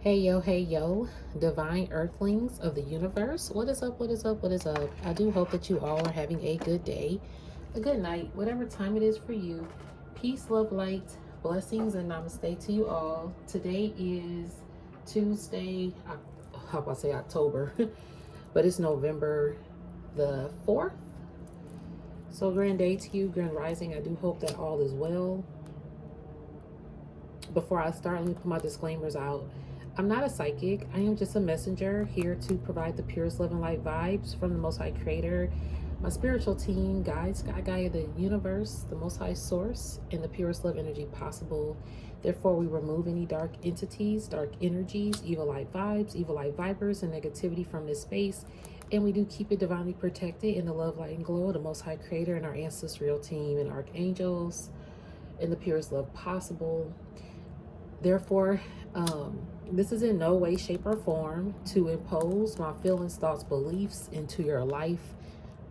Hey yo, divine earthlings of the universe. What is up? What is up? What is up? I do hope that you all are having a good day, a good night, whatever time it is for you. Peace, love, light, blessings, and namaste to you all. Today is Tuesday, how about I say October, but it's November the 4th. So, grand day to you, grand rising. I do hope that all is well. Before I start, let me put my disclaimers out. I'm not a psychic. I am just a messenger here to provide the purest love and light vibes from the Most High Creator, my spiritual team, guides, Sky Gaia, the universe, the Most High Source, and the purest love energy possible. Therefore, we remove any dark entities, dark energies, evil light vibes, evil light vibers, and negativity from this space. And we do keep it divinely protected in the love, light, and glow of the Most High Creator and our ancestral team and archangels in the purest love possible. Therefore, this is in no way, shape, or form to impose my feelings, thoughts, beliefs into your life.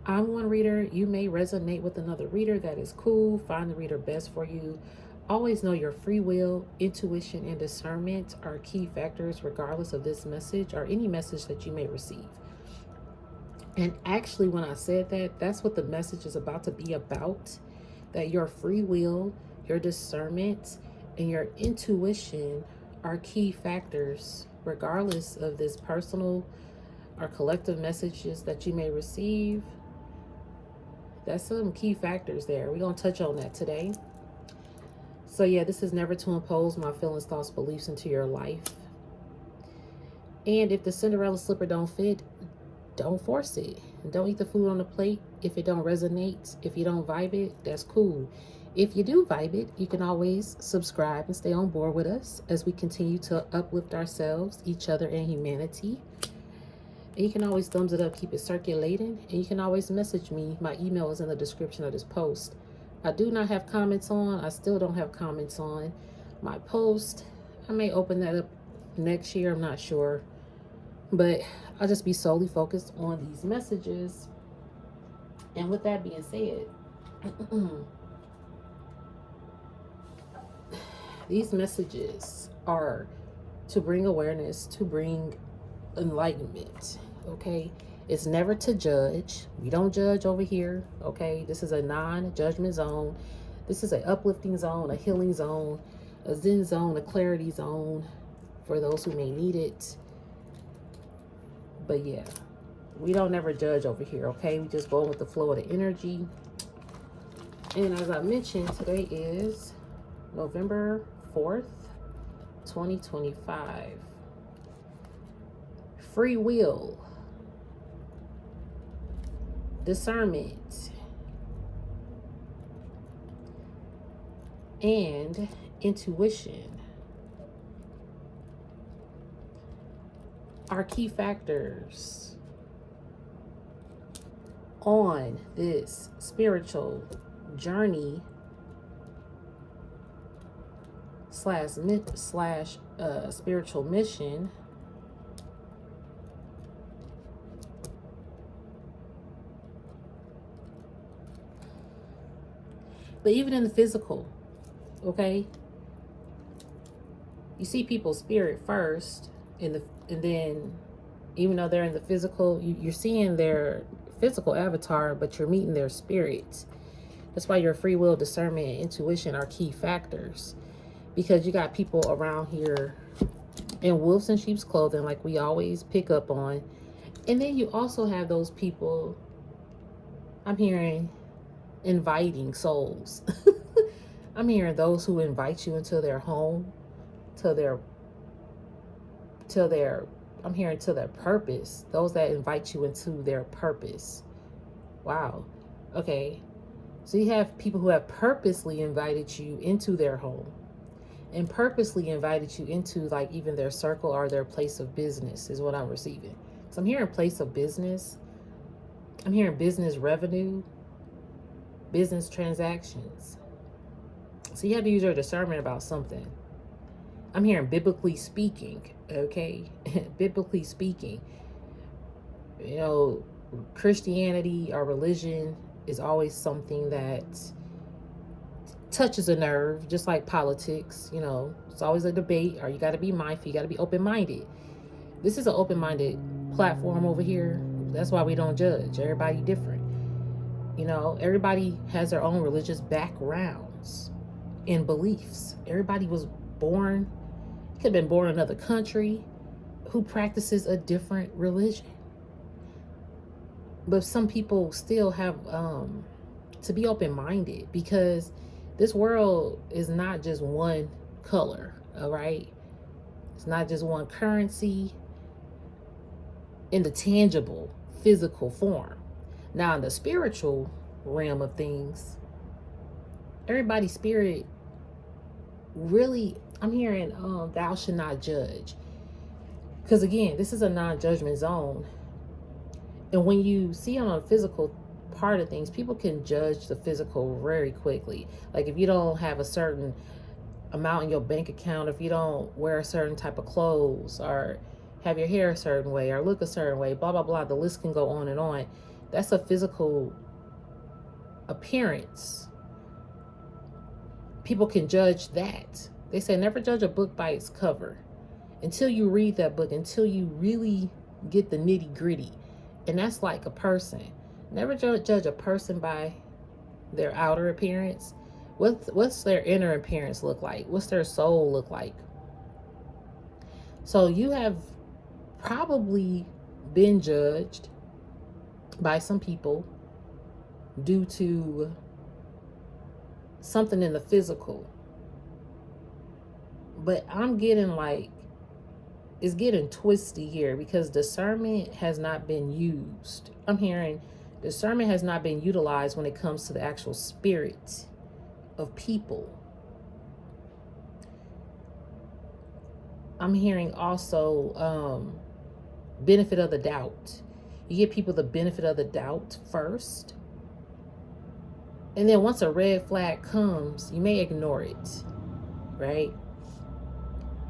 I'm one reader. You may resonate with another reader. That is cool. Find the reader best for you. Always know your free will, intuition, and discernment are key factors regardless of this message or any message that you may receive. And actually, when I said that, that's what the message is about to be about. That your free will, your discernment, and your intuition are key factors regardless of this personal or collective messages that you may receive. That's some key factors there. We're going to touch on that today. So yeah, this is never to impose my feelings, thoughts, beliefs into your life. And if the Cinderella slipper don't fit, don't force it. Don't eat the food on the plate if it don't resonate. If you don't vibe it, that's cool. If you do vibe it, you can always subscribe and stay on board with us as we continue to uplift ourselves, each other, and humanity. And you can always thumbs it up, keep it circulating, and you can always message me. My email is in the description of this post. I do not have comments on. I still don't have comments on my post. I may open that up next year. I'm not sure. But I'll just be solely focused on these messages. And with that being said, these messages are to bring awareness, to bring enlightenment, okay? It's never to judge. We don't judge over here, okay? This is a non-judgment zone. This is an uplifting zone, a healing zone, a zen zone, a clarity zone for those who may need it. But yeah, we don't never judge over here, okay? We just go with the flow of the energy. And as I mentioned, today is November 4th, 2025. Free will, discernment, and intuition are key factors on this spiritual journey slash spiritual mission but even in the physical, okay, you see people's spirit first and then even though they're in the physical, you're seeing their physical avatar, but you're meeting their spirit. That's why your free will, discernment, and intuition are key factors, because you got people around here in wolves and sheep's clothing, like we always pick up on. And then you also have those people, I'm hearing, inviting souls. I'm hearing those who invite you into their home, to their I'm hearing to their purpose. Those that invite you into their purpose. Wow. Okay. So you have people who have purposely invited you into their home and purposely invited you into like even their circle or their place of business is what I'm receiving. So I'm hearing place of business. I'm hearing business revenue, business transactions. So you have to use your discernment about something. I'm hearing biblically speaking, okay? Biblically speaking. You know, Christianity or religion is always something that touches a nerve, just like politics. It's always a debate, or you got to be mindful, you got to be open-minded. This is an open-minded platform over here. That's why we don't judge. Everybody different. Everybody has their own religious backgrounds and beliefs. Everybody was born, could have been born in another country, who practices a different religion. But some people still have to be open-minded, because this world is not just one color, all right? It's not just one currency in the tangible, physical form. Now, in the spiritual realm of things, everybody's spirit really, I'm hearing, thou should not judge. Because again, this is a non-judgment zone. And when you see on a physical part of things, people can judge the physical very quickly. Like if you don't have a certain amount in your bank account, if you don't wear a certain type of clothes, or have your hair a certain way, or look a certain way, blah, blah, blah. The list can go on and on. That's a physical appearance. People can judge that. They say never judge a book by its cover until you read that book, until you really get the nitty gritty. And that's like a person. Never judge a person by their outer appearance. What's their inner appearance look like? What's their soul look like? So you have probably been judged by some people due to something in the physical. But I'm getting it's getting twisty here, because discernment has not been used. I'm hearing discernment has not been utilized when it comes to the actual spirit of people. I'm hearing also benefit of the doubt. You give people the benefit of the doubt first. And then once a red flag comes, you may ignore it, right?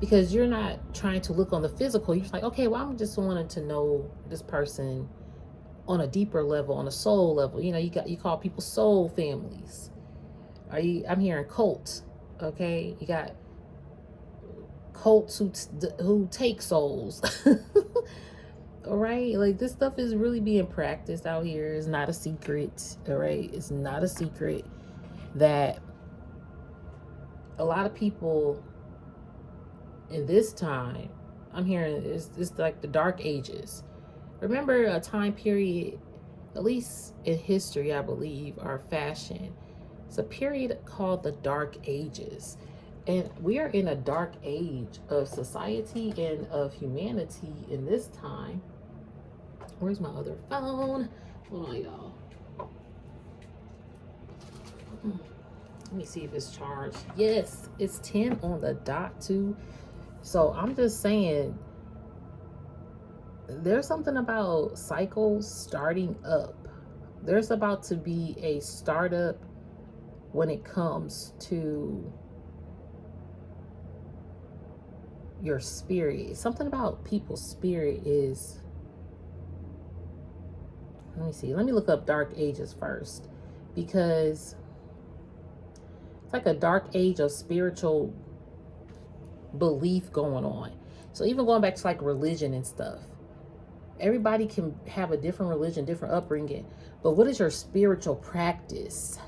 Because you're not trying to look on the physical. You're just like, okay, well, I'm just wanting to know this person on a deeper level, on a soul level. You call people soul families. I'm hearing cults, okay? You got cults who take souls. All right, like this stuff is really being practiced out here. It's not a secret. All right, it's not a secret that a lot of people in this time, I'm hearing it's like the dark ages. Remember a time period, at least in history, I believe, or fashion. It's a period called the Dark Ages. And we are in a dark age of society and of humanity in this time. Where's my other phone? Hold on, y'all. Let me see if it's charged. Yes, it's 10 on the dot too. So I'm just saying, there's something about cycles starting up. There's about to be a startup when it comes to your spirit. Something about people's spirit is, let me see. Let me look up dark ages first, because it's like a dark age of spiritual belief going on. So even going back to like religion and stuff, everybody can have a different religion, different upbringing, but what is your spiritual practice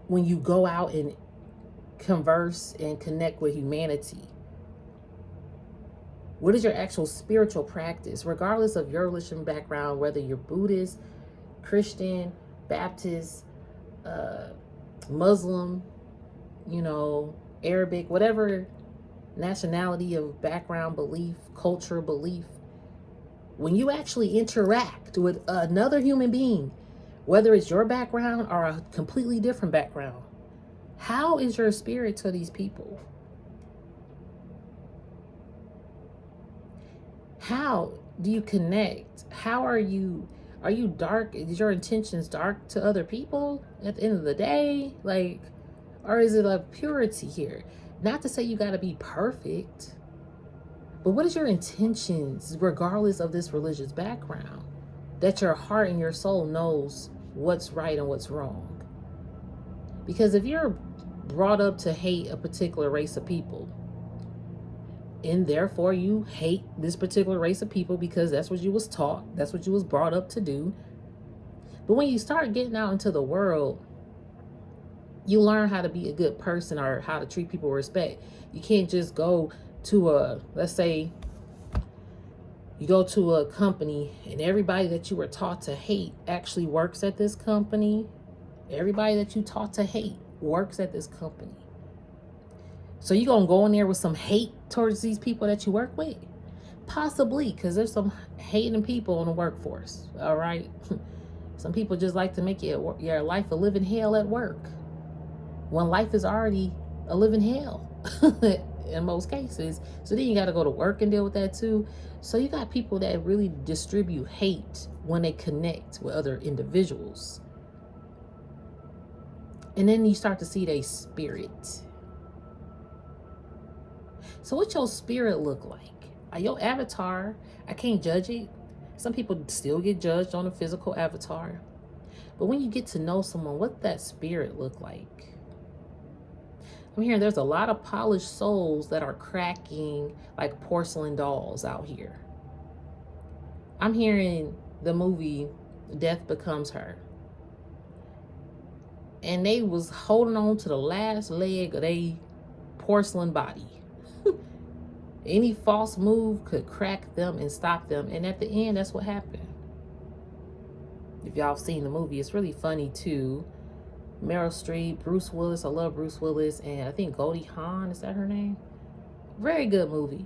when you go out and converse and connect with humanity? What is your actual spiritual practice, regardless of your religion background, whether you're Buddhist, Christian, Baptist, Muslim, Arabic, whatever nationality of background, belief, culture, belief. When you actually interact with another human being, whether it's your background or a completely different background, how is your spirit to these people? How do you connect? How are you dark? Is your intentions dark to other people at the end of the day? Or is it a purity here? Not to say you got to be perfect, but what is your intentions, regardless of this religious Because if you're brought up to hate a particular race of people, and therefore you hate this particular race of people because that's what you was taught, that's what you was brought up to do. But when you start getting out into the world, you learn how to be a good person or how to treat people with respect. You can't just go to let's say you go to a company and everybody that you were taught to hate actually works at this company. Everybody that you taught to hate works at this company. So you gonna go in there with some hate towards these people that you work with? Possibly, because there's some hating people in the workforce. All right. Some people just like to make your life a living hell at work, when life is already a living hell in most cases. So then you got to go to work and deal with that too. So you got people that really distribute hate when they connect with other individuals. And then you start to see their spirit. So what your spirit look like? Your avatar, I can't judge it. Some people still get judged on a physical avatar. But when you get to know someone, what that spirit look like? I'm hearing there's a lot of polished souls that are cracking like porcelain dolls out here. I'm hearing the movie Death Becomes Her. And they was holding on to the last leg of their porcelain body. Any false move could crack them and stop them. And at the end, that's what happened. If y'all have seen the movie, it's really funny too. Meryl Streep, Bruce Willis. I love Bruce Willis. And I think Goldie Hawn, is that her name? Very good movie.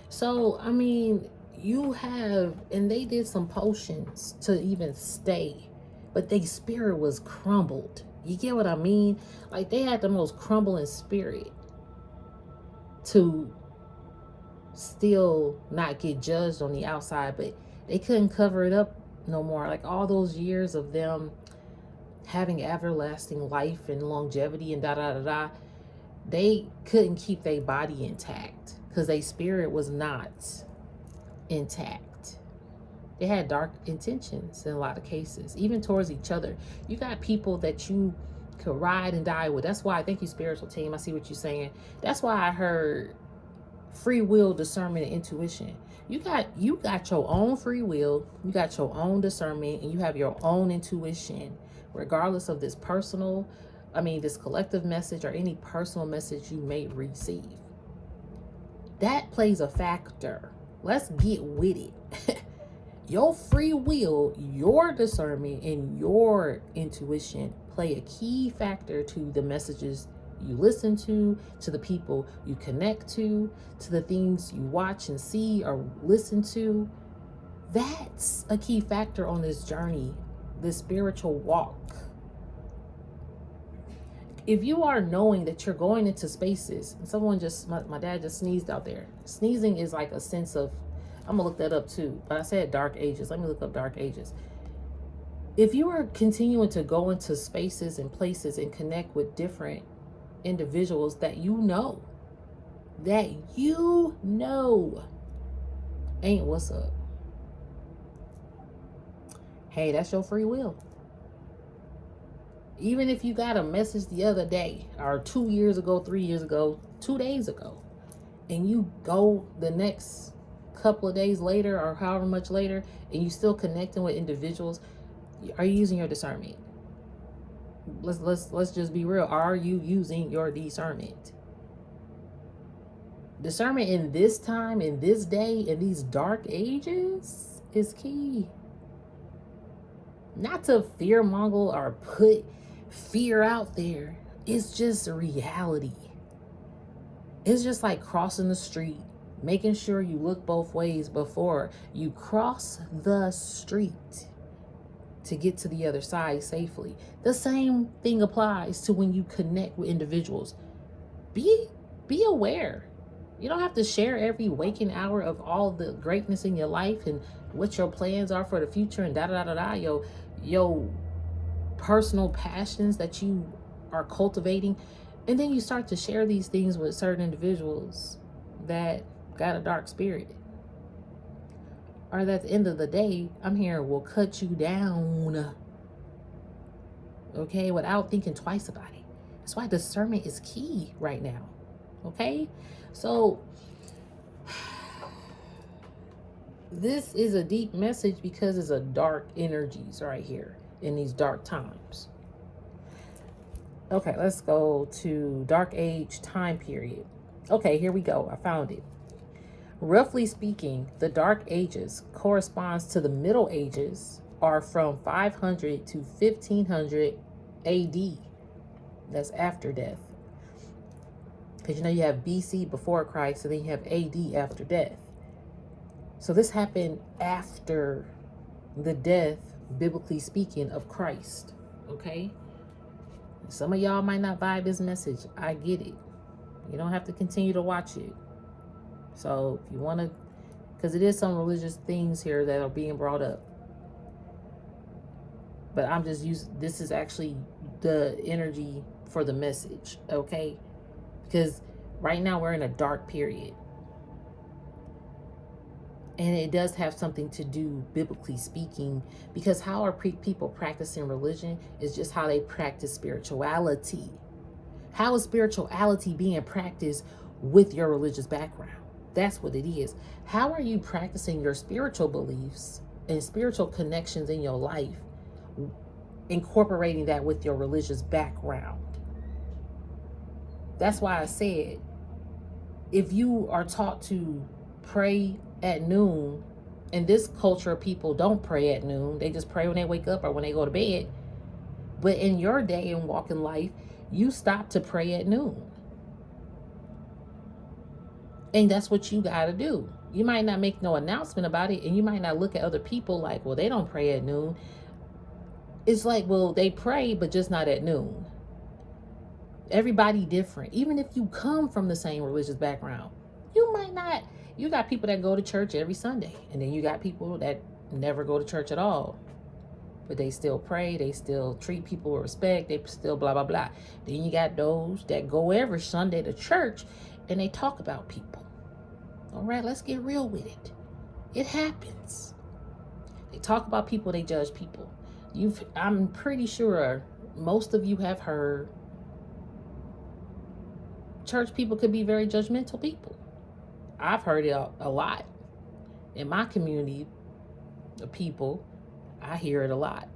So, I mean, you have, and they did some potions to even stay. But their spirit was crumbled. You get what I mean? Like, they had the most crumbling spirit to still not get judged on the outside, but they couldn't cover it up no more. Like, all those years of them having everlasting life and longevity and they couldn't keep their body intact because their spirit was not intact. They had dark intentions in a lot of cases, even towards each other. You got people that you could ride and die with. That's why, thank you, spiritual team. I see what you're saying. That's why I heard free will, discernment, and intuition. You got your own free will, you got your own discernment, and you have your own intuition, regardless of this collective message or any personal message you may receive. That plays a factor. Let's get with it. Your free will, your discernment, and your intuition play a key factor to the messages you listen to the people you connect to the things you watch and see or listen to. That's a key factor on this journey, this spiritual walk. If you are knowing that you're going into spaces, and someone my dad just sneezed out there. Sneezing is like a sense of, I'm gonna look that up too, but I said dark ages. Let me look up dark ages. If you are continuing to go into spaces and places and connect with different individuals that you know ain't what's up, hey, that's your free will. Even if you got a message the other day or 2 years ago, 3 years ago, 2 days ago, and you go the next couple of days later or however much later and you still connecting with individuals, are you using your discernment? Let's just be real. Are you using your discernment? Discernment in this time, in this day, in these dark ages is key. Not to fear mongle or put fear out there. It's just reality. It's just like crossing the street, making sure you look both ways before you cross the street to get to the other side safely. The same thing applies to when you connect with individuals. Be aware. You don't have to share every waking hour of all the greatness in your life and what your plans are for the future and your personal passions that you are cultivating. And then you start to share these things with certain individuals that got a dark spirit, or that at the end of the day, I'm hearing will cut you down. okay, without thinking twice about it. That's why discernment is key right now, okay? So this is a deep message because it's a dark energies right here in these dark times. Okay, let's go to Dark Age time period. Okay, here we go. I found it. Roughly speaking, the Dark Ages corresponds to the Middle Ages, are from 500 to 1500 AD. That's after death. Because you know you have BC before Christ, and then you have AD after death. So this happened after the death, biblically speaking, of Christ. Okay? Some of y'all might not vibe this message. I get it. You don't have to continue to watch it. So if you want to, because it is some religious things here that are being brought up. But I'm just using, this is actually the energy for the message, okay? Because right now we're in a dark period. And it does have something to do, biblically speaking, because how are people practicing religion is just how they practice spirituality. How is spirituality being practiced with your religious background? That's what it is. How are you practicing your spiritual beliefs and spiritual connections in your life, incorporating that with your religious background? That's why I said, if you are taught to pray at noon, and this culture of people don't pray at noon, they just pray when they wake up or when they go to bed. But in your day and walk in life, you stop to pray at noon. And that's what you got to do. You might not make no announcement about it, and you might not look at other people like, well, they don't pray at noon. It's like, well, they pray, but just not at noon. Everybody different. Even if you come from the same religious background, you might not. You got people that go to church every Sunday, and then you got people that never go to church at all. But they still pray, they still treat people with respect, they still blah, blah, blah. Then you got those that go every Sunday to church, and they talk about people. All right, let's get real with it. It happens. They talk about people, they judge people. I'm pretty sure most of you have heard church people could be very judgmental people. I've heard it a lot. In my community of people, I hear it a lot.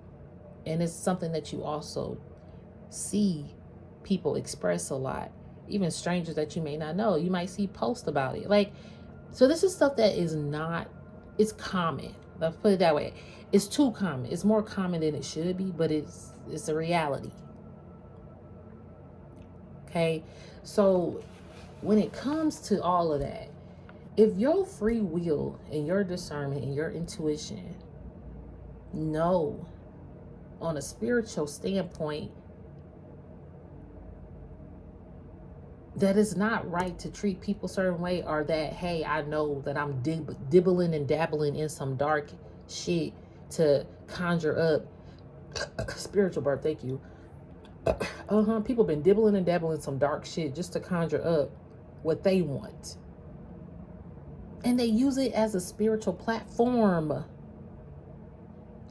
And it's something that you also see people express a lot. Even strangers that you may not know. You might see posts about it. Like, so this is stuff that is not, it's common. Let's put it that way. It's too common. It's more common than it should be, but it's a reality. Okay? So when it comes to all of that, if your free will and your discernment and your intuition know on a spiritual standpoint that it's not right to treat people a certain way, or that, hey, I know that I'm dibbling and dabbling in some dark shit to conjure up spiritual birth, thank you. People been dibbling and dabbling in some dark shit just to conjure up what they want. And they use it as a spiritual platform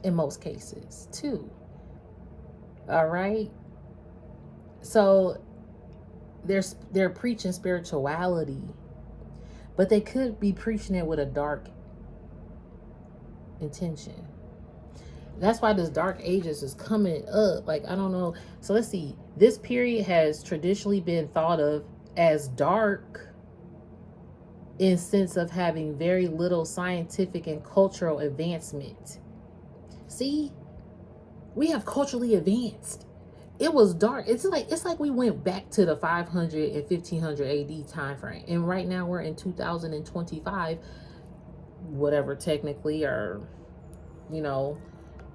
in most cases, too. All right? So they're preaching spirituality, but they could be preaching it with a dark intention. That's why this Dark Ages is coming up. Like, I don't know. So let's see. This period has traditionally been thought of as dark in sense of having very little scientific and cultural advancement. See, we have culturally advanced. It was dark. It's like we went back to the 500 and 1500 AD time frame, and right now we're in 2025, whatever technically, or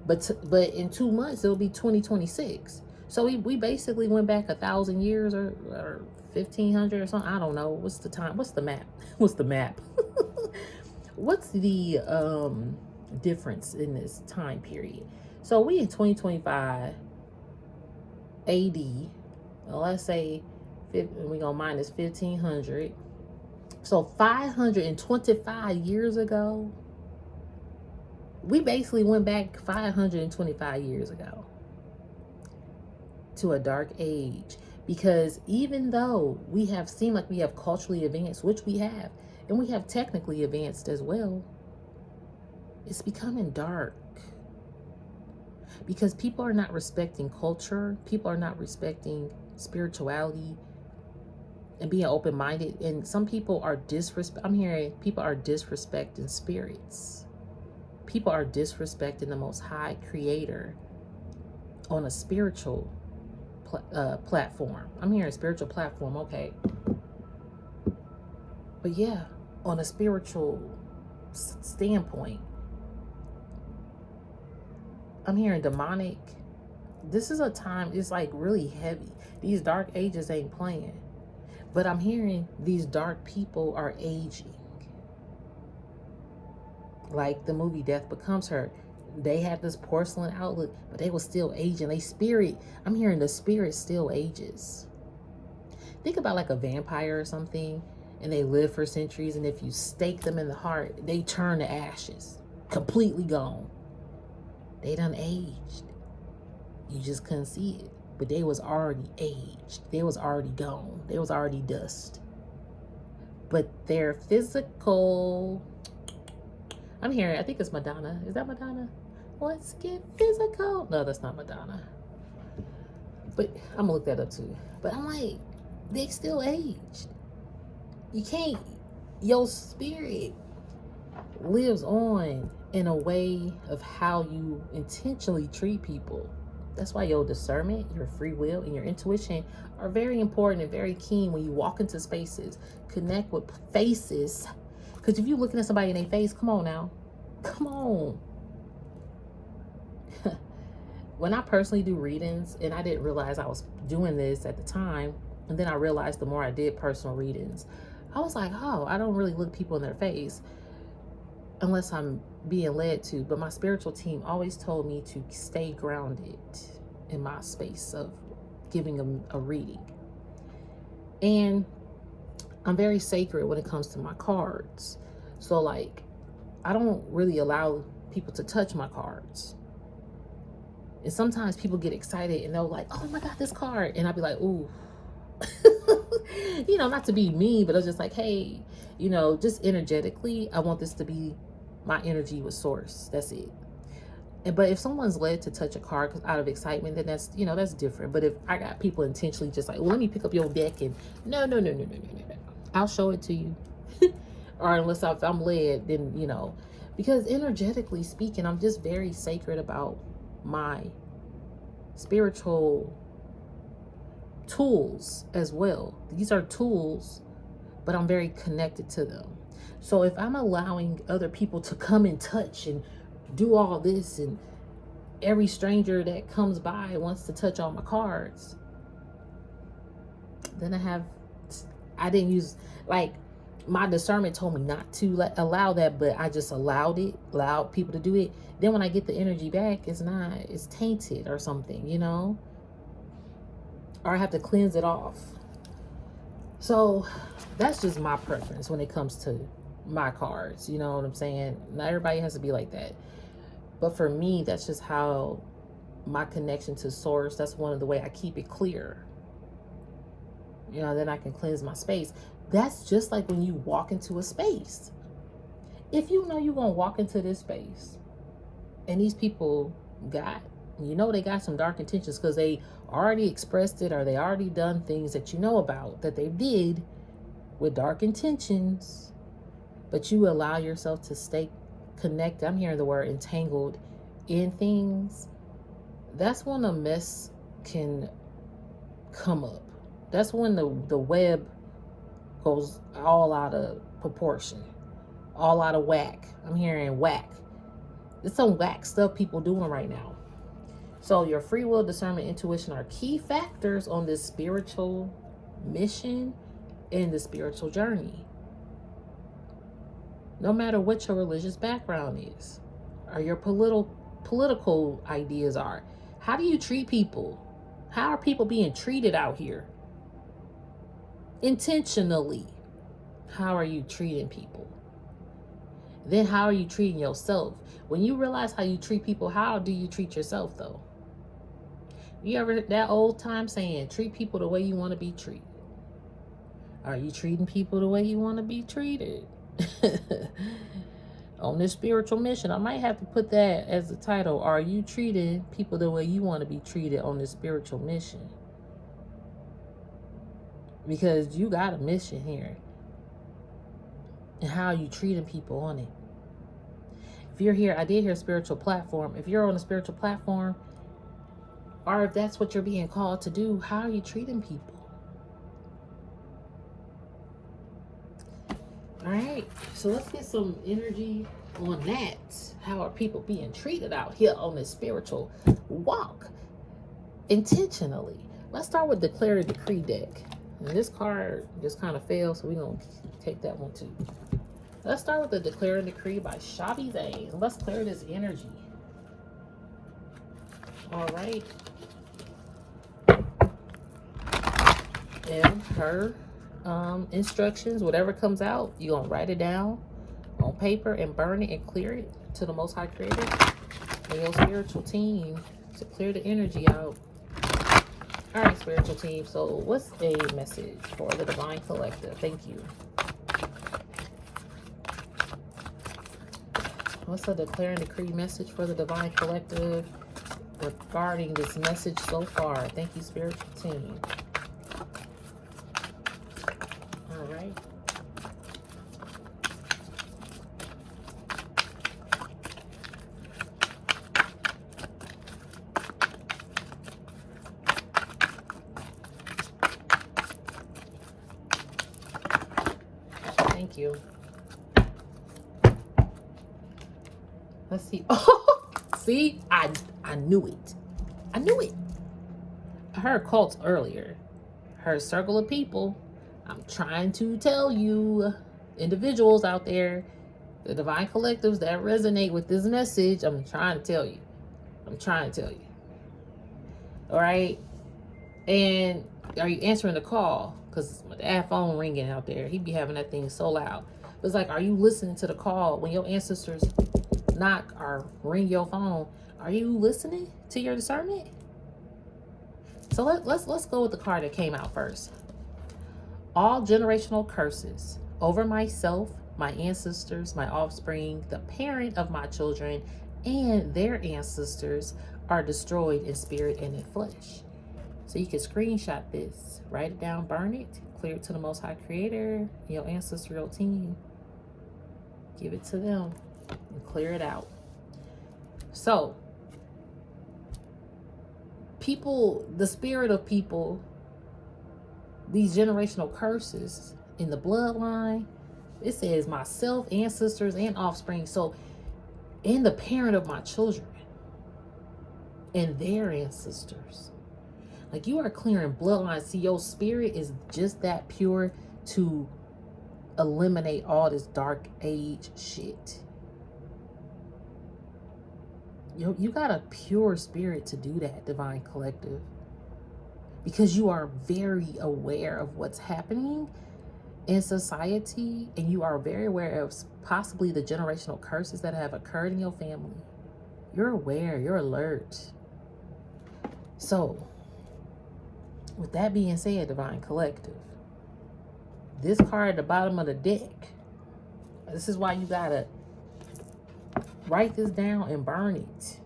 but in 2 months it'll be 2026. So we basically went back 1,000 years or 1,500 or something. I don't know. What's the time? What's the map? What's the map? What's the difference in this time period? So we in 2025 AD. Well, let's say we're gonna minus 1,500. So 525 years ago, we basically went back 525 years ago. to a dark age. Because even though we have seemed like we have culturally advanced, which we have, and we have technically advanced as well, it's becoming dark. Because people are not respecting culture, people are not respecting spirituality and being open-minded. And some people are I'm hearing people are disrespecting spirits. People are disrespecting the Most High Creator on a spiritual platform. I'm hearing spiritual platform, okay. But yeah, on a spiritual standpoint, I'm hearing demonic. This is a time, it's like really heavy. These dark ages ain't playing. But I'm hearing these dark people are aging. Like the movie Death Becomes Her. They had this porcelain outlook, but they were still aging. They spirit, I'm hearing the spirit still ages. Think about like a vampire or something, and they live for centuries, and if you stake them in the heart, they turn to ashes, completely gone. They done aged. You just couldn't see it, but they was already aged. They was already gone. They was already dust. But their physical, I'm hearing, I think it's Madonna. Is that Madonna? Let's get physical. No, that's not Madonna. But I'm gonna look that up too. But I'm like, they still aged. You can't, your spirit lives on in a way of how you intentionally treat people. That's why your discernment, your free will, and your intuition are very important and very keen when you walk into spaces. Connect with faces. Because if you're looking at somebody in their face, come on now. Come on. When I personally do readings, and I didn't realize I was doing this at the time, and then I realized the more I did personal readings, I was like, oh, I don't really look people in their face unless I'm being led to. But my spiritual team always told me to stay grounded in my space of giving them a reading. And I'm very sacred when it comes to my cards. So like, I don't really allow people to touch my cards. And sometimes people get excited and they're like, oh my God, this card. And I'll be like, ooh. You know, not to be mean, but I was just like, hey, you know, just energetically, I want this to be my energy with source. That's it. But if someone's led to touch a card out of excitement, then that's, you know, that's different. But if I got people intentionally just like, well, let me pick up your deck and no. I'll show it to you. Or unless if I'm led, then, you know, because energetically speaking, I'm just very sacred about my spiritual tools as well. These are tools, but I'm very connected to them. So if I'm allowing other people to come and touch and do all this, and every stranger that comes by wants to touch all my cards, then I didn't use, like, my discernment told me not to allow that, but I just allowed people to do it. Then when I get the energy back, it's tainted or something, you know, or I have to cleanse it off. So that's just my preference when it comes to my cards. You know what I'm saying? Not everybody has to be like that. But for me, that's just how my connection to source, that's one of the way I keep it clear. You know, then I can cleanse my space. That's just like when you walk into a space. If you know you're going to walk into this space and these people they got some dark intentions because they already expressed it, or they already done things that you know about that they did with dark intentions, but you allow yourself to stay connected. I'm hearing the word entangled in things. That's when a mess can come up. That's when the web goes all out of proportion, all out of whack. I'm hearing whack. There's some whack stuff people doing right now. So your free will, discernment, intuition are key factors on this spiritual mission and the spiritual journey. No matter what your religious background is, or your political ideas are. How do you treat people? How are people being treated out here? Intentionally. How are you treating people? Then how are you treating yourself? When you realize how you treat people, how do you treat yourself though? You ever that old time saying, treat people the way you want to be treated? Are you treating people the way you want to be treated? On this spiritual mission, I might have to put that as the title. Are you treating people the way you want to be treated on this spiritual mission? Because you got a mission here. And how are you treating people on it? If you're here, I did hear spiritual platform. If you're on a spiritual platform, or if that's what you're being called to do, how are you treating people? All right, so let's get some energy on that. How are people being treated out here on this spiritual walk intentionally? Let's start with Declare a Decree deck. And this card just kind of failed, so we're going to take that one too. Let's start with the Declare a Decree by Shabi Zane. Let's clear this energy. All right. And her instructions, whatever comes out, you're going to write it down on paper and burn it and clear it to the Most High Creator and your spiritual team to clear the energy out. All right, spiritual team. So what's a message for the Divine Collective? Thank you. What's a Declare and Decree message for the Divine Collective regarding this message so far? Thank you, spiritual team. All right. Thank you. Let's see. Oh, see, I knew it. I knew it. I heard cults earlier. Heard circle of people. I'm trying to tell you, individuals out there, the divine collectives that resonate with this message, I'm trying to tell you. I'm trying to tell you. All right. And are you answering the call? Because that phone ringing out there, he be having that thing so loud. But it's like, are you listening to the call when your ancestors knock or ring your phone? Are you listening to your discernment? So let's go with the card that came out first. All generational curses over myself, my ancestors, my offspring, the parent of my children, and their ancestors are destroyed in spirit and in flesh. So you can screenshot this, write it down, burn it, clear it to the Most High Creator, your ancestral team. Give it to them and clear it out. So, people, the spirit of people, these generational curses in the bloodline, it says myself, ancestors, and offspring. So, and the parent of my children and their ancestors. Like, you are clearing bloodlines. See, your spirit is just that pure to eliminate all this dark age shit. You got a pure spirit to do that, Divine Collective. Because you are very aware of what's happening in society, and you are very aware of possibly the generational curses that have occurred in your family. You're aware, you're alert. So, with that being said, Divine Collective, this card at the bottom of the deck, this is why you gotta write this down and burn it.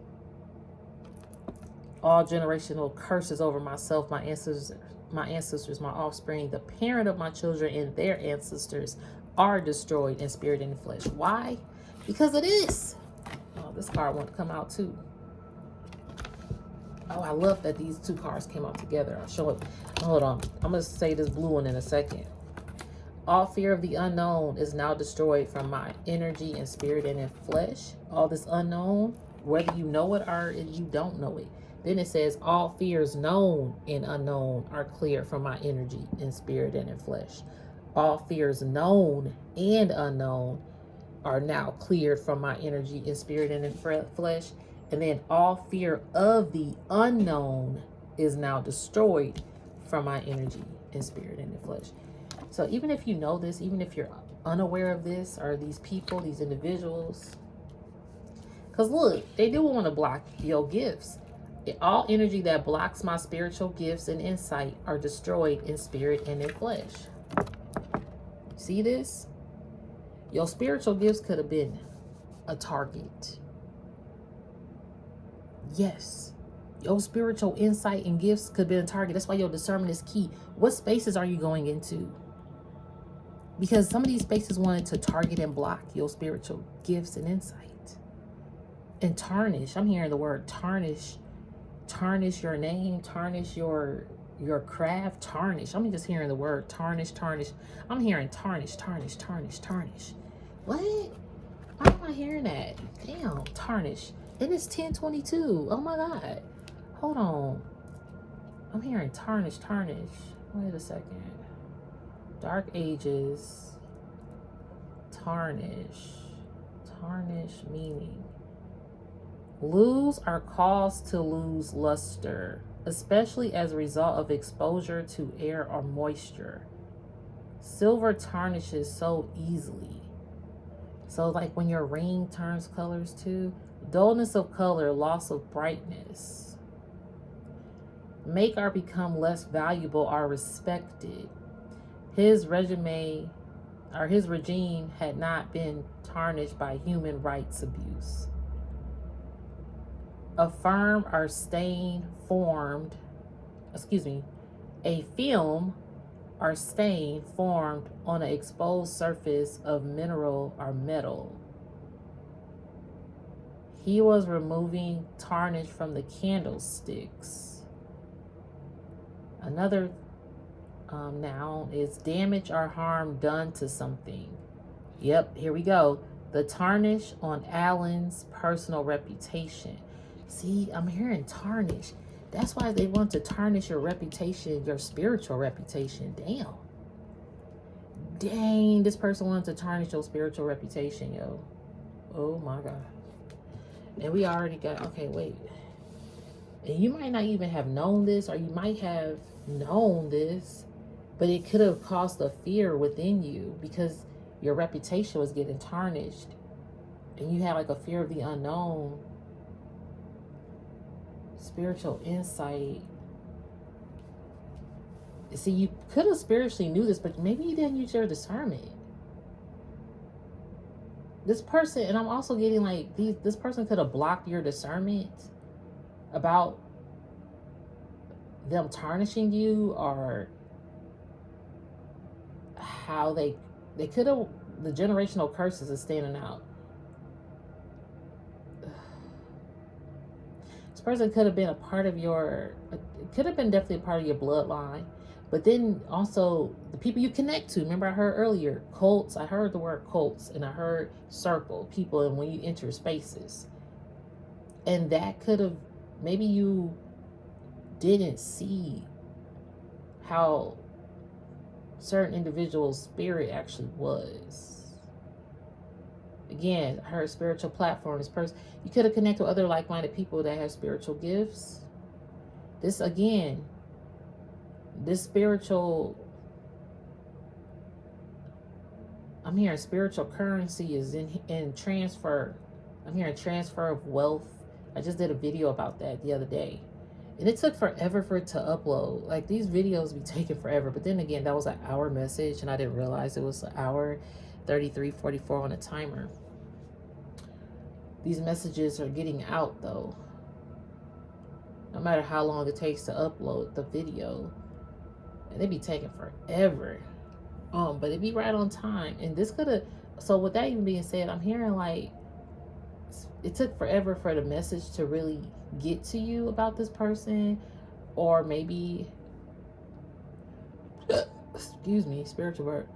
All generational curses over myself, my ancestors, my offspring, the parent of my children, and their ancestors are destroyed in spirit and in flesh. Why? Because of this. Oh, this card won't come out too. Oh, I love that these two cards came out together. I'll show it. Hold on. I'm going to say this blue one in a second. All fear of the unknown is now destroyed from my energy and spirit and in flesh. All this unknown, whether you know it or you don't know it. Then it says all fears known and unknown are cleared from my energy and spirit and in flesh. All fears known and unknown are now cleared from my energy and spirit and in flesh. And then all fear of the unknown is now destroyed from my energy and spirit and in flesh. So even if you know this, even if you're unaware of this, or these people, these individuals, because look, they do want to block your gifts. All energy that blocks my spiritual gifts and insight are destroyed in spirit and in flesh. See this? Your spiritual gifts could have been a target. Yes. Your spiritual insight and gifts could be a target. That's why your discernment is key. What spaces are you going into? Because some of these spaces wanted to target and block your spiritual gifts and insight. And tarnish. I'm hearing the word tarnish. Tarnish your name. Tarnish your craft. Tarnish. I'm just hearing the word tarnish, tarnish. I'm hearing tarnish, tarnish, tarnish, tarnish. What? Why am I hearing that? Damn, tarnish. And it's 10:22. Oh my God. Hold on. I'm hearing tarnish, tarnish. Wait a second. Dark ages. Tarnish. Tarnish meaning. Lose are caused to lose luster, especially as a result of exposure to air or moisture. Silver tarnishes so easily. So like when your ring turns colors too, dullness of color, loss of brightness. Make or become less valuable or respected. His regime had not been tarnished by human rights abuse. A film or stain formed on an exposed surface of mineral or metal. He was removing tarnish from the candlesticks. Another noun is damage or harm done to something. Yep, here we go. The tarnish on Alan's personal reputation. See, I'm hearing tarnish. That's why they want to tarnish your reputation, your spiritual reputation. Damn. Dang, this person wanted to tarnish your spiritual reputation, yo. Oh my God. And we already got, okay, wait. And you might not even have known this, or you might have known this, but it could have caused a fear within you because your reputation was getting tarnished. And you had like a fear of the unknown. Spiritual insight. See, you could have spiritually knew this, but maybe you didn't use your discernment. This person, and I'm also getting like this person could have blocked your discernment about them tarnishing you, or how they could have, the generational curses is standing out. This person could have been a part of it could have been definitely a part of your bloodline, but then also the people you connect to. Remember I heard earlier, cults, I heard the word cults, and I heard circle, people, and when you enter spaces. And that could have, maybe you didn't see how certain individuals' spirit actually was. Again, I heard spiritual platform. This person, you could have connected with other like-minded people that have spiritual gifts. This again, this spiritual, I'm hearing spiritual currency is in transfer. I'm hearing transfer of wealth. I just did a video about that the other day. And it took forever for it to upload. Like, these videos be taking forever. But then again, that was an hour message, and I didn't realize it was an hour 33:44 on a timer. These messages are getting out, though. No matter how long it takes to upload the video. And it be taking forever. But it be right on time. And this could have... So with that even being said, I'm hearing like... It took forever for the message to really get to you about this person. Or maybe... excuse me, spiritual word.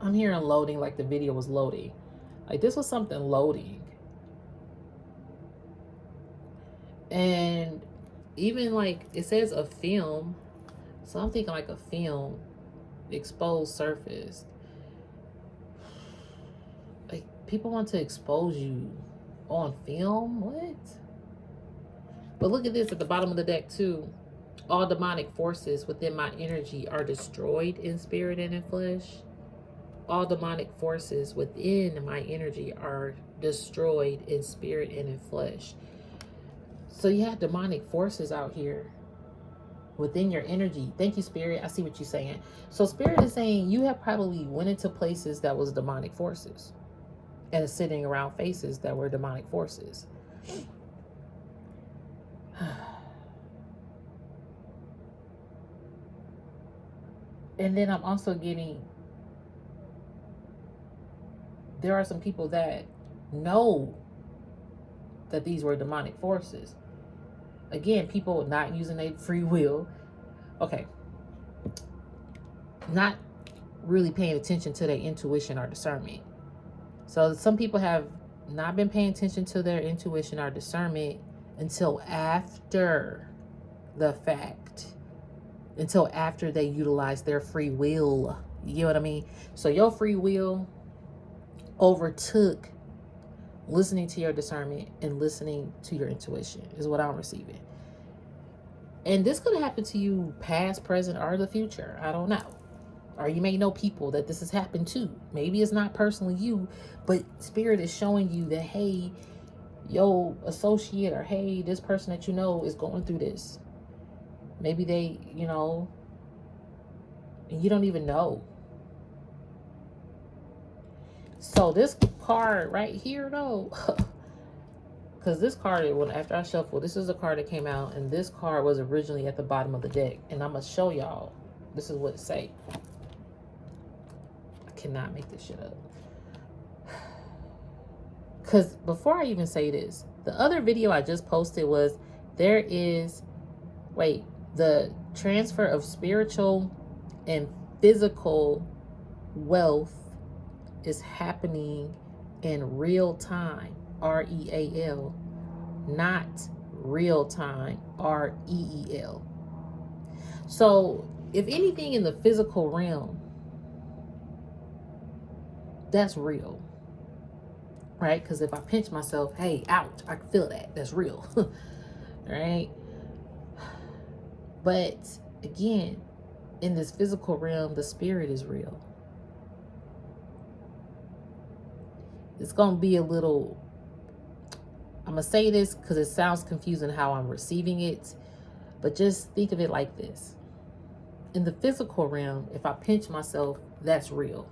I'm hearing loading, like the video was loading. Like this was something loading. And even like it says a film. So I'm thinking like a film, exposed surface. Like people want to expose you on film? What? But look at this at the bottom of the deck too. All demonic forces within my energy are destroyed in spirit and in flesh. all demonic forces within my energy are destroyed in spirit and in flesh. So you have demonic forces out here within your energy. Thank you, Spirit. I see what you're saying. So Spirit is saying you have probably went into places that was demonic forces and sitting around faces that were demonic forces. And then I'm also getting, there are some people that know that these were demonic forces. Again, people not using their free will. Okay. Not really paying attention to their intuition or discernment. So some people have not been paying attention to their intuition or discernment until after the fact. Until after they utilize their free will. You get what I mean? So your free will overtook listening to your discernment and listening to your intuition is what I'm receiving. And this could happen to you past, present, or the future. I don't know. Or you may know people that this has happened to. Maybe it's not personally you, but Spirit is showing you that, hey, your associate or hey, this person that you know is going through this. Maybe they, you know, and you don't even know. So this card right here, though, because this card, when after I shuffle, this is a card that came out, and this card was originally at the bottom of the deck, and I'm gonna show y'all. This is what it say. I cannot make this shit up. Because before I even say this, the other video I just posted was the transfer of spiritual and physical wealth is happening in real time, REAL, not real time, REEL. So if anything in the physical realm, that's real, right? Because if I pinch myself, hey, ouch, I can feel that. That's real, right? But again, in this physical realm, the spirit is real. It's going to be a little, I'm going to say this because it sounds confusing how I'm receiving it, but just think of it like this. In the physical realm, if I pinch myself, that's real.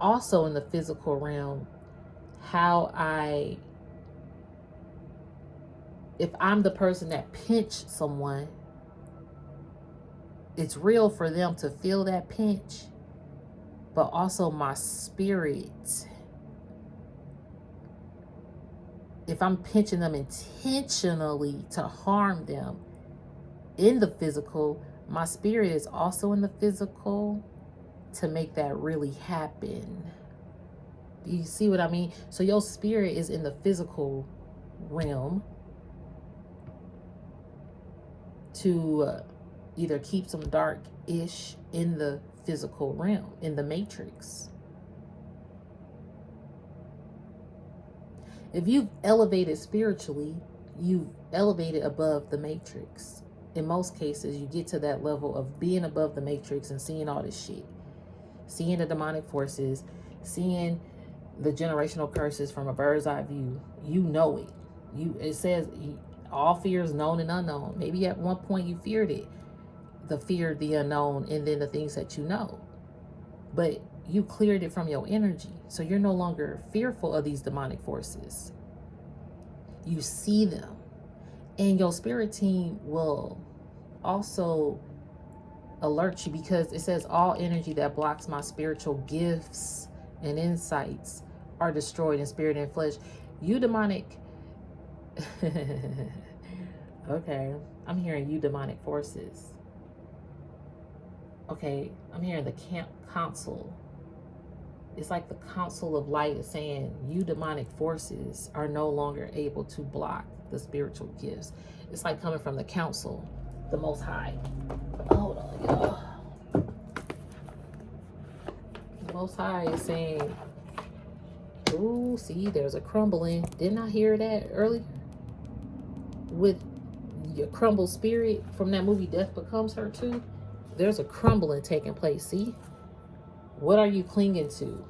Also in the physical realm, if I'm the person that pinched someone, it's real for them to feel that pinch, but also my spirit. If I'm pinching them intentionally to harm them in the physical, my spirit is also in the physical to make that really happen. Do you see what I mean? So your spirit is in the physical realm to either keep some dark-ish in the physical realm, in the matrix. If you've elevated spiritually, you've elevated above the matrix. In most cases, you get to that level of being above the matrix and seeing all this shit. Seeing the demonic forces, seeing the generational curses from a bird's eye view. You know it. It says all fears known and unknown. Maybe at one point you feared it. The fear, the unknown, and then the things that you know. But you cleared it from your energy. So you're no longer fearful of these demonic forces. You see them. And your spirit team will also alert you, because it says all energy that blocks my spiritual gifts and insights are destroyed in spirit and flesh. You demonic. Okay, I'm hearing you demonic forces. Okay, I'm hearing the council. It's like the council of light is saying you demonic forces are no longer able to block the spiritual gifts. It's like coming from the council, the Most High. Hold on, y'all. The Most High is saying, ooh, see, there's a crumbling. Didn't I hear that earlier? With your crumbled spirit from that movie Death Becomes Her too. There's a crumbling taking place, see? What are you clinging to?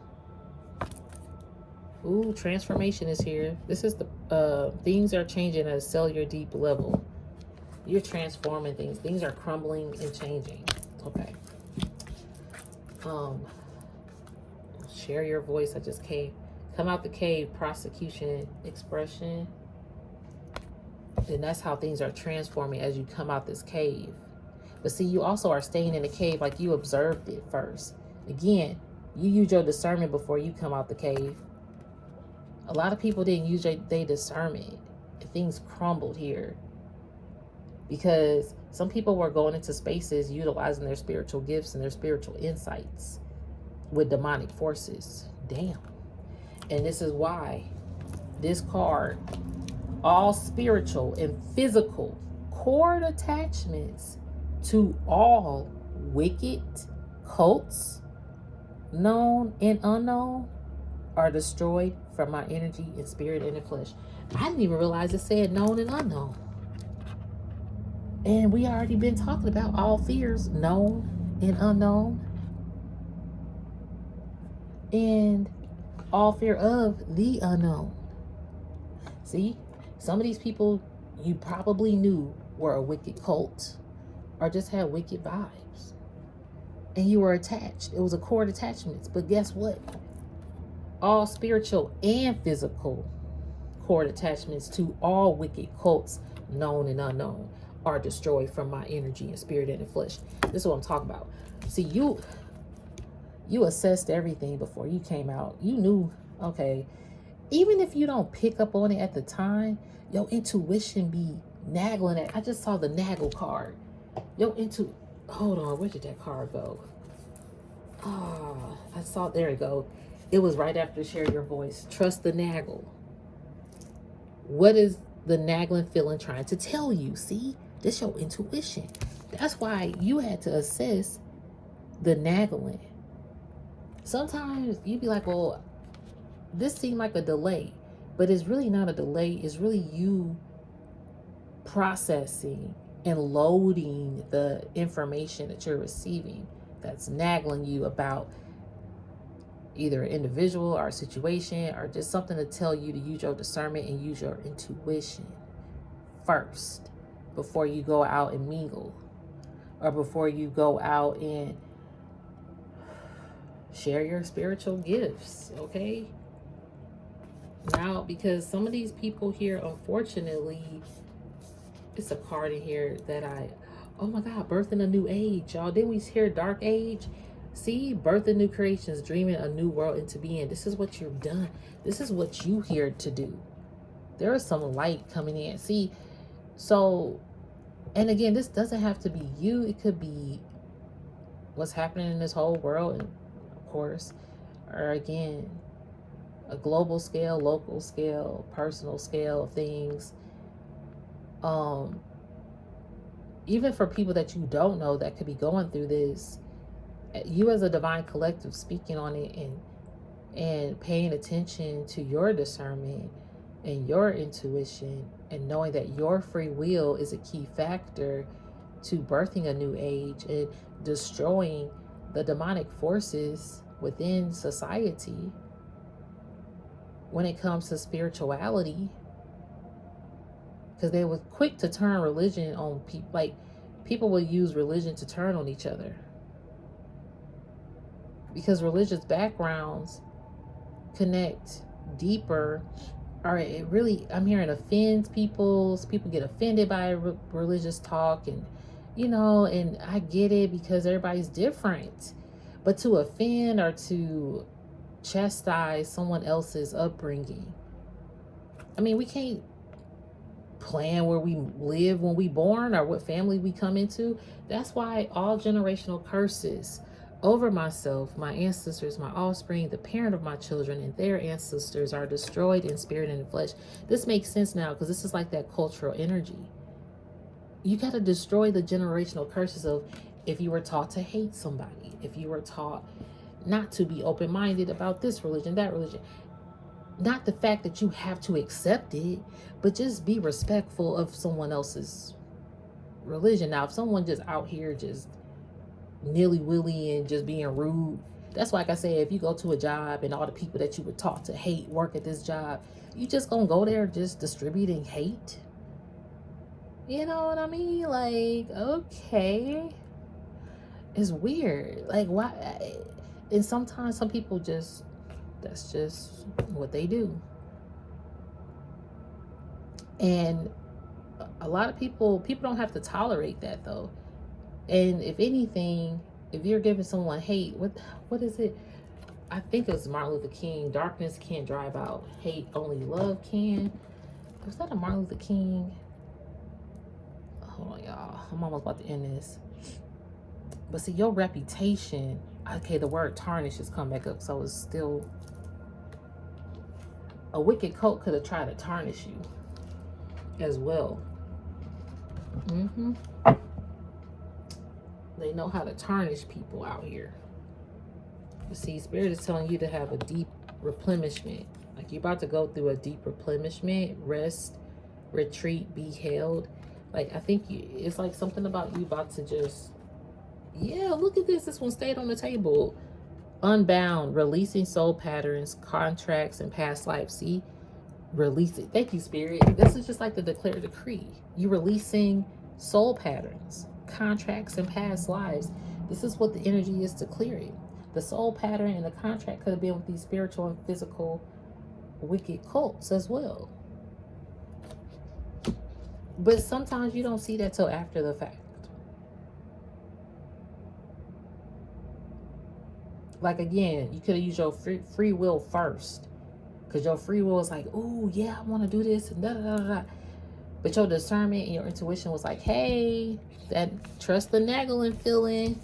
Ooh, transformation is here. This is the things are changing at a cellular deep level. You're transforming things. Things are crumbling and changing. Okay. Share your voice. I just came. Come out the cave. Prosecution, expression. And that's how things are transforming as you come out this cave. But see, you also are staying in the cave like you observed it first. Again, you use your discernment before you come out the cave. A lot of people didn't use their discernment. Things crumbled here. Because some people were going into spaces utilizing their spiritual gifts and their spiritual insights with demonic forces. Damn. And this is why this card, all spiritual and physical cord attachments to all wicked cults, known and unknown, are destroyed from my energy and spirit and in flesh. I didn't even realize it said known and unknown. And we already been talking about all fears, known and unknown. And all fear of the unknown. See, some of these people you probably knew were a wicked cult or just had wicked vibes. And you were attached. It was a cord attachments. But guess what? All spiritual and physical cord attachments to all wicked cults, known and unknown, are destroyed from my energy and spirit and in flesh. This is what I'm talking about. See, you assessed everything before you came out. You knew, okay, even if you don't pick up on it at the time, your intuition be nagging it. I just saw the naggle card. Hold on, where did that card go? I saw, there it go. It was right after share your voice. Trust the naggle. What is the nagging feeling trying to tell you? See, this your intuition. That's why you had to assess the nagging. Sometimes you be like, well, this seemed like a delay, but it's really not a delay. It's really you processing and loading the information that you're receiving that's nagging you about either an individual or a situation or just something to tell you to use your discernment and use your intuition first before you go out and mingle or before you go out and share your spiritual gifts, okay? Now, because some of these people here, unfortunately, it's a card in here that oh my God, birthing a new age, y'all. Didn't we hear dark age? See, birthing new creations, dreaming a new world into being. This is what you've done. This is what you here to do. There is some light coming in. See, so, and again, this doesn't have to be you. It could be what's happening in this whole world, and of course, or again, a global scale, local scale, personal scale of things. Even for people that you don't know that could be going through this, you as a divine collective speaking on it and paying attention to your discernment and your intuition and knowing that your free will is a key factor to birthing a new age and destroying the demonic forces within society when it comes to spirituality. Because they were quick to turn religion on people. Like, people will use religion to turn on each other. Because religious backgrounds connect deeper. Or it really, I'm hearing offends people. People get offended by religious talk. And, and I get it because everybody's different. But to offend or to chastise someone else's upbringing. I mean, we can't plan where we live when we born or what family we come into. That's why all generational curses over myself, my ancestors, my offspring, the parent of my children, and their ancestors are destroyed in spirit and in flesh. This makes sense now because this is like that cultural energy. You got to destroy the generational curses of if you were taught to hate somebody, if you were taught not to be open-minded about this religion, that religion. Not the fact that you have to accept it, but just be respectful of someone else's religion. Now, if someone just out here just nilly-willy and just being rude, That's why, like I said, if you go to a job and all the people that you were taught to hate work at this job, you just gonna go there just distributing hate? You know what I mean? Like, okay. It's weird. Like, why? And sometimes some people just, that's just what they do. And a lot of people don't have to tolerate that, though. And if anything, if you're giving someone hate, what is it? I think it was Martin Luther King. Darkness can't drive out hate, only love can. Was that a Martin Luther King? Hold on, y'all. I'm almost about to end this. But see, your reputation, okay, the word tarnish has come back up. So it's still, a wicked cult could have tried to tarnish you as well. They know how to tarnish people out here. You see, Spirit is telling you to have a deep replenishment. Like, you're about to go through a deep replenishment, rest, retreat, be held. Like, I think it's like something about you about to just, yeah, look at this. This one stayed on the table. Unbound, releasing soul patterns, contracts, and past lives. See, release it. Thank you, Spirit. This is just like the declare decree. You releasing soul patterns, contracts, and past lives. This is what the energy is declaring. The soul pattern and the contract could have been with these spiritual and physical wicked cults as well. But sometimes you don't see that till after the fact. Like, again, you could have used your free will first. Because your free will is like, oh, yeah, I want to do this. And da, da, da, da. But your discernment and your intuition was like, hey, that trust the naggling feeling.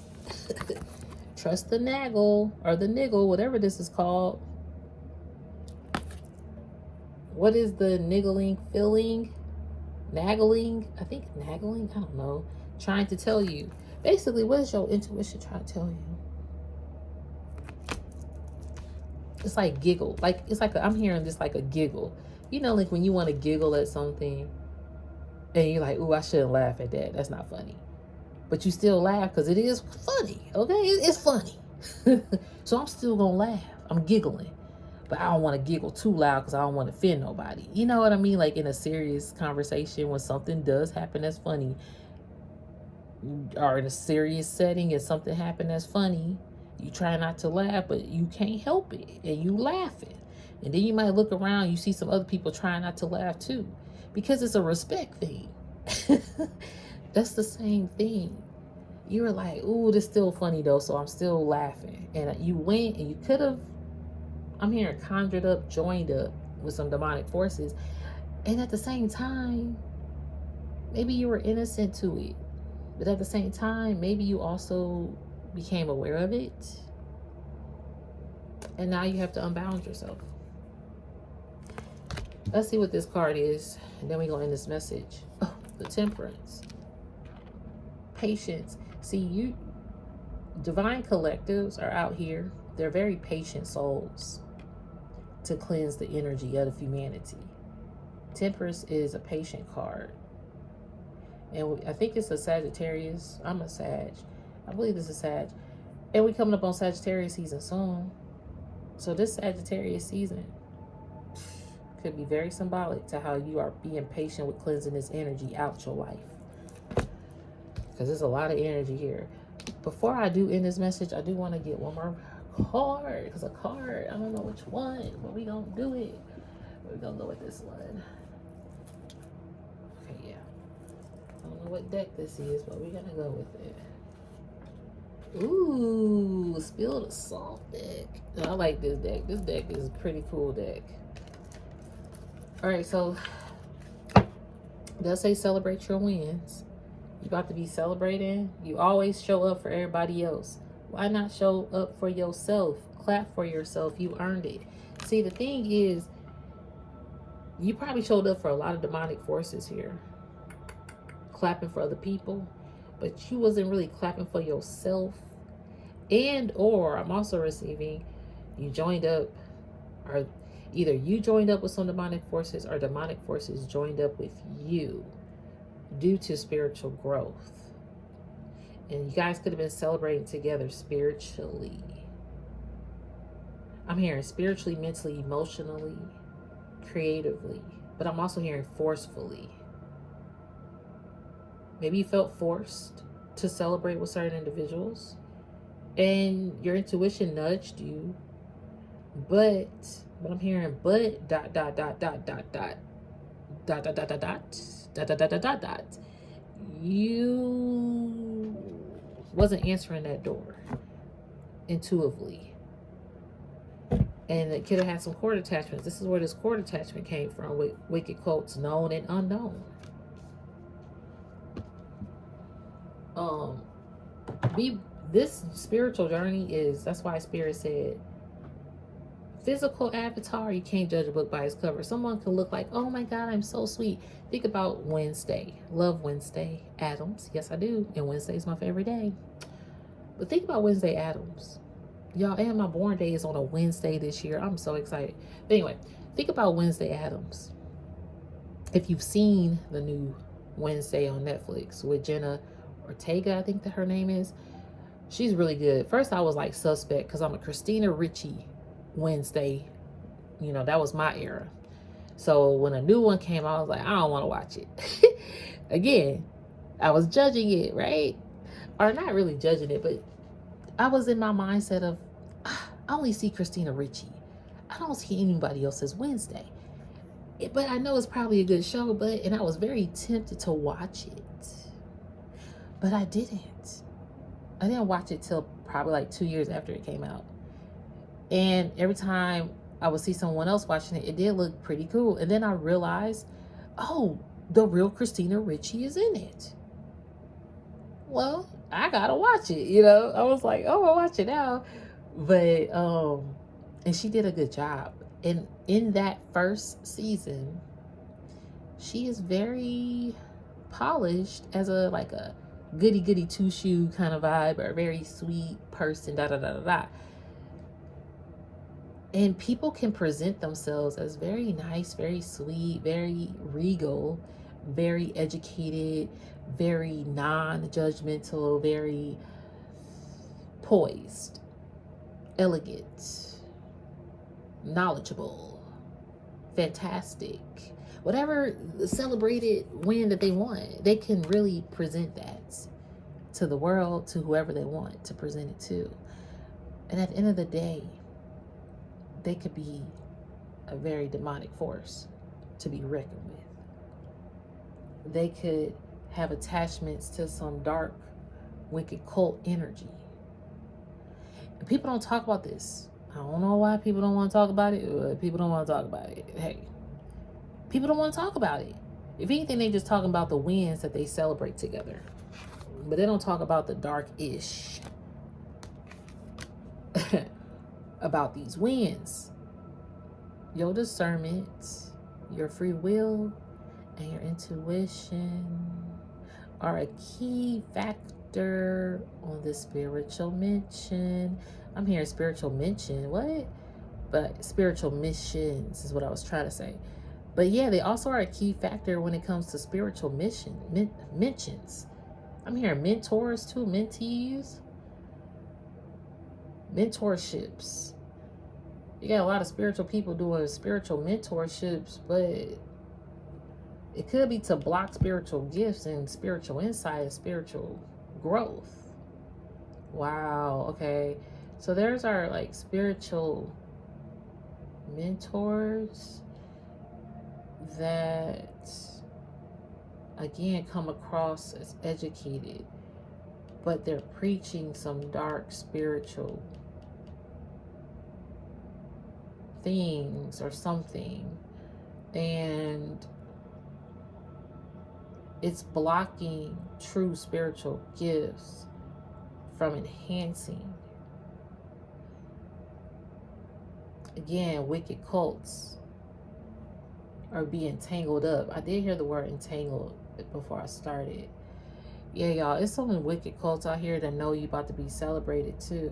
Trust the naggle or the niggle, whatever this is called. What is the niggling feeling? Naggling? I think naggling? I don't know. Trying to tell you. Basically, what is your intuition trying to tell you? It's like giggle. Like, it's like I'm hearing this like a giggle. You know, like when you want to giggle at something and you're like, ooh, I shouldn't laugh at that. That's not funny. But you still laugh because it is funny. Okay? It's funny. So I'm still going to laugh. I'm giggling. But I don't want to giggle too loud because I don't want to offend nobody. You know what I mean? Like in a serious conversation, when something does happen that's funny, or in a serious setting and something happened that's funny, you try not to laugh, but you can't help it. And you laughing. And then you might look around, you see some other people trying not to laugh too. Because it's a respect thing. That's the same thing. You were like, ooh, this is still funny though, so I'm still laughing. And you went and you could have, I'm hearing conjured up, joined up with some demonic forces. And at the same time, maybe you were innocent to it. But at the same time, maybe you also became aware of it. And now you have to unbound yourself. Let's see what this card is. And then we go in this message. Oh, the Temperance. Patience. See, you divine collectives are out here. They're very patient souls to cleanse the energy of humanity. Temperance is a patient card. And I think it's a Sagittarius. I'm a Sag. I believe this is Sag. And we coming up on Sagittarius season soon. So this Sagittarius season could be very symbolic to how you are being patient with cleansing this energy out your life. Because there's a lot of energy here. Before I do end this message, I do want to get one more card. Because a card, I don't know which one, but we going to do it. We're going to go with this one. Okay, yeah. I don't know what deck this is, but we're going to go with it. Ooh, Spill the Salt deck. I like this deck. This deck is a pretty cool deck. Alright, so they'll say celebrate your wins. You about to be celebrating. You always show up for everybody else. Why not show up for yourself? Clap for yourself. You earned it. See, the thing is, you probably showed up for a lot of demonic forces here. Clapping for other people. But you wasn't really clapping for yourself. And or I'm also receiving, you joined up, or either you joined up with some demonic forces or demonic forces joined up with you due to spiritual growth. And you guys could have been celebrating together spiritually. I'm hearing spiritually, mentally, emotionally, creatively, but I'm also hearing forcefully. Maybe you felt forced to celebrate with certain individuals and your intuition nudged you, but I'm hearing but dot dot dot dot dot dot dot dot dot dot dot you wasn't answering that door intuitively. And it could have had some cord attachments. This is where this cord attachment came from with wicked cults, known and unknown. This spiritual journey is, that's why Spirit said, physical avatar, you can't judge a book by its cover. Someone could look like, oh my God, I'm so sweet. Think about Wednesday. Love Wednesday Addams. Yes, I do. And Wednesday's my favorite day. But think about Wednesday Addams. Y'all, and my born day is on a Wednesday this year. I'm so excited. But anyway, think about Wednesday Addams. If you've seen the new Wednesday on Netflix with Jenna Ortega, I think that her name is. She's really good. First, I was like suspect because I'm a Christina Ricci Wednesday. You know, that was my era. So when a new one came out, I was like, I don't want to watch it. Again, I was judging it, right? Or not really judging it, but I was in my mindset of, I only see Christina Ricci. I don't see anybody else's Wednesday. But I know it's probably a good show, and I was very tempted to watch it. But I didn't. I didn't watch it till probably like 2 years after it came out. And every time I would see someone else watching it, it did look pretty cool. And then I realized, oh, the real Christina Ricci is in it. Well, I gotta watch it, you know. I was like, oh, I'll watch it now. But and she did a good job. And in that first season, she is very polished as a goody two shoe kind of vibe, or a very sweet person, da da da da da. And people can present themselves as very nice, very sweet, very regal, very educated, very non-judgmental, very poised, elegant, knowledgeable, fantastic. Whatever celebrated win that they want, they can really present that to the world, to whoever they want to present it to. And at the end of the day, they could be a very demonic force to be reckoned with. They could have attachments to some dark, wicked cult energy. And people don't talk about this. I don't know why people don't want to talk about it, but people don't want to talk about it. Hey, people don't want to talk about it. If anything, they just talking about the wins that they celebrate together. But they don't talk about the dark-ish about these wins. Your discernment, your free will, and your intuition are a key factor on the spiritual mention. I'm hearing spiritual mention. What? But spiritual missions is what I was trying to say. But yeah, they also are a key factor when it comes to spiritual mentions. I'm hearing mentors too, mentees, mentorships. You got a lot of spiritual people doing spiritual mentorships, but it could be to block spiritual gifts and spiritual insight and spiritual growth. Wow, okay. So there's our spiritual mentors that again come across as educated, but they're preaching some dark spiritual things or something, and it's blocking true spiritual gifts from enhancing. Again, wicked cults are being tangled up. I did hear the word entangled before I started. Yeah, y'all, it's so many wicked cults out here that know you about to be celebrated too.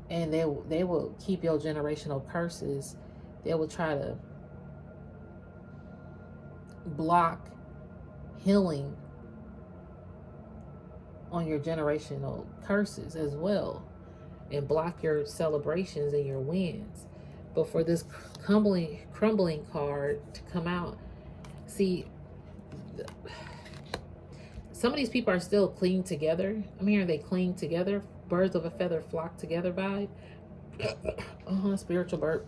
And they will keep your generational curses. They will try to block healing on your generational curses as well. and block your celebrations and your wins. But for this crumbling card to come out, see, some of these people are still clinging together. I'm hearing they cling together. Birds of a feather flock together vibe. Spiritual bird.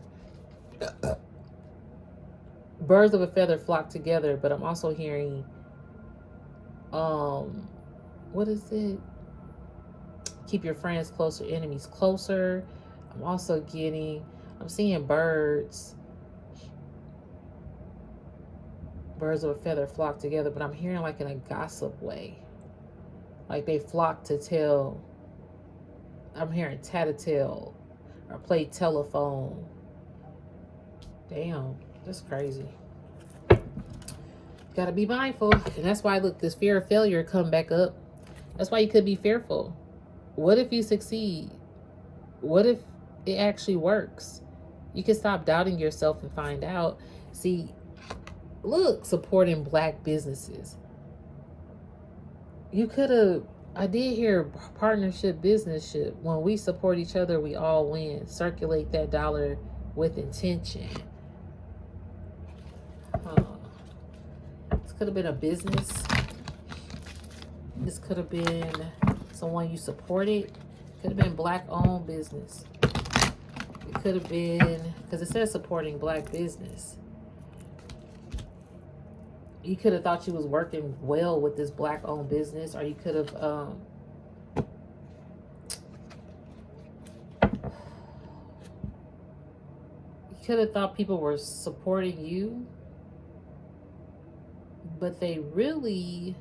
Birds of a feather flock together, but I'm also hearing, what is it? Keep your friends closer, enemies closer. I'm seeing birds of a feather flock together, but I'm hearing like in a gossip way. Like they flock to tell. I'm hearing tattletale or play telephone. Damn, that's crazy. Gotta be mindful. And that's why, look, this fear of failure come back up. That's why you could be fearful. What if you succeed? What if it actually works? You can stop doubting yourself and find out. See, look, supporting Black businesses. You could have, I did hear partnership, businessship. When we support each other, we all win. Circulate that dollar with intention. This could have been a business. This could have been someone you supported. Could have been Black owned business. It could have been, because it says supporting Black business. You could have thought you was working well with this Black owned business, or you could have thought people were supporting you, but they really,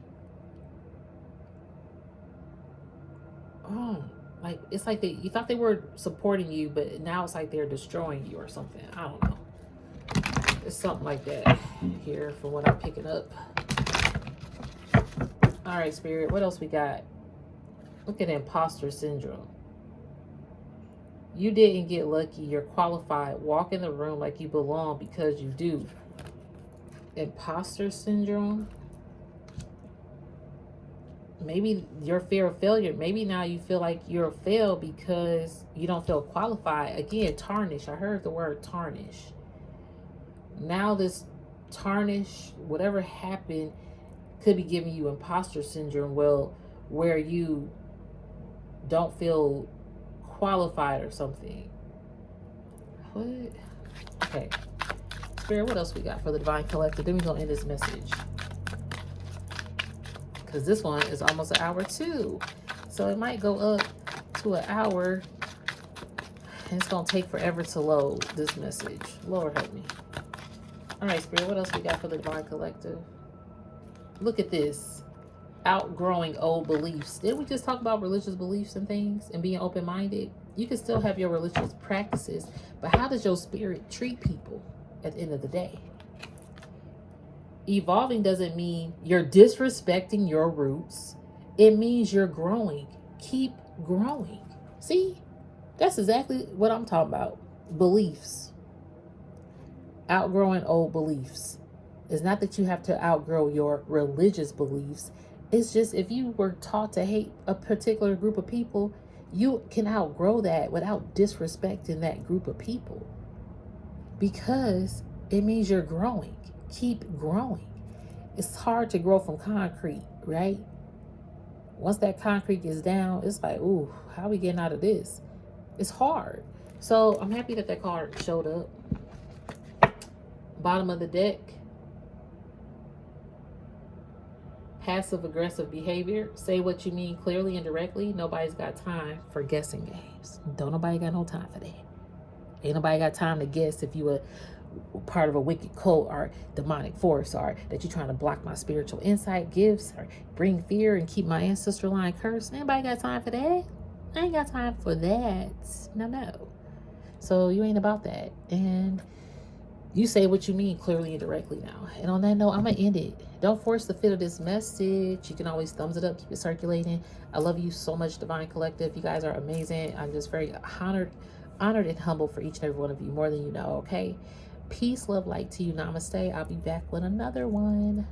like, it's like you thought they were supporting you, but now it's like they're destroying you or something. I don't know. It's something like that here from what I'm picking up. All right, Spirit, what else we got? Look at imposter syndrome. You didn't get lucky. You're qualified. Walk in the room like you belong because you do. Imposter syndrome. Maybe your fear of failure. Maybe now you feel like you're a fail because you don't feel qualified. Again, tarnish. I heard the word tarnish. Now this tarnish, whatever happened, could be giving you imposter syndrome. Well, where you don't feel qualified or something. What? Okay. Spirit, what else we got for the Divine Collective? Then we're going to end this message. Because this one is almost an hour too. So it might go up to an hour. And it's going to take forever to load this message. Lord help me. All right, Spirit, what else we got for the Divine Collective? Look at this. Outgrowing old beliefs. Didn't we just talk about religious beliefs and things and being open-minded? You can still have your religious practices, but how does your spirit treat people at the end of the day? Evolving doesn't mean you're disrespecting your roots. It means you're growing. Keep growing. See? That's exactly what I'm talking about. Beliefs. Outgrowing old beliefs. It's not that you have to outgrow your religious beliefs. It's just if you were taught to hate a particular group of people, you can outgrow that without disrespecting that group of people. Because it means you're growing. Keep growing. It's hard to grow from concrete, right? Once that concrete gets down, it's like, ooh, how are we getting out of this? It's hard. So I'm happy that card showed up. Bottom of the deck. Passive aggressive behavior. Say what you mean clearly and directly. Nobody's got time for guessing games. Don't nobody got no time for that. Ain't nobody got time to guess if you a part of a wicked cult or demonic force, or that you're trying to block my spiritual insight gifts or bring fear and keep my ancestor line cursed. Anybody got time for that? I ain't got time for that. No. So you ain't about that. And you say what you mean clearly and directly now. And on that note, I'm going to end it. Don't force the fit of this message. You can always thumbs it up, keep it circulating. I love you so much, Divine Collective. You guys are amazing. I'm just very honored and humble for each and every one of you, more than you know, okay? Peace, love, light to you. Namaste. I'll be back with another one.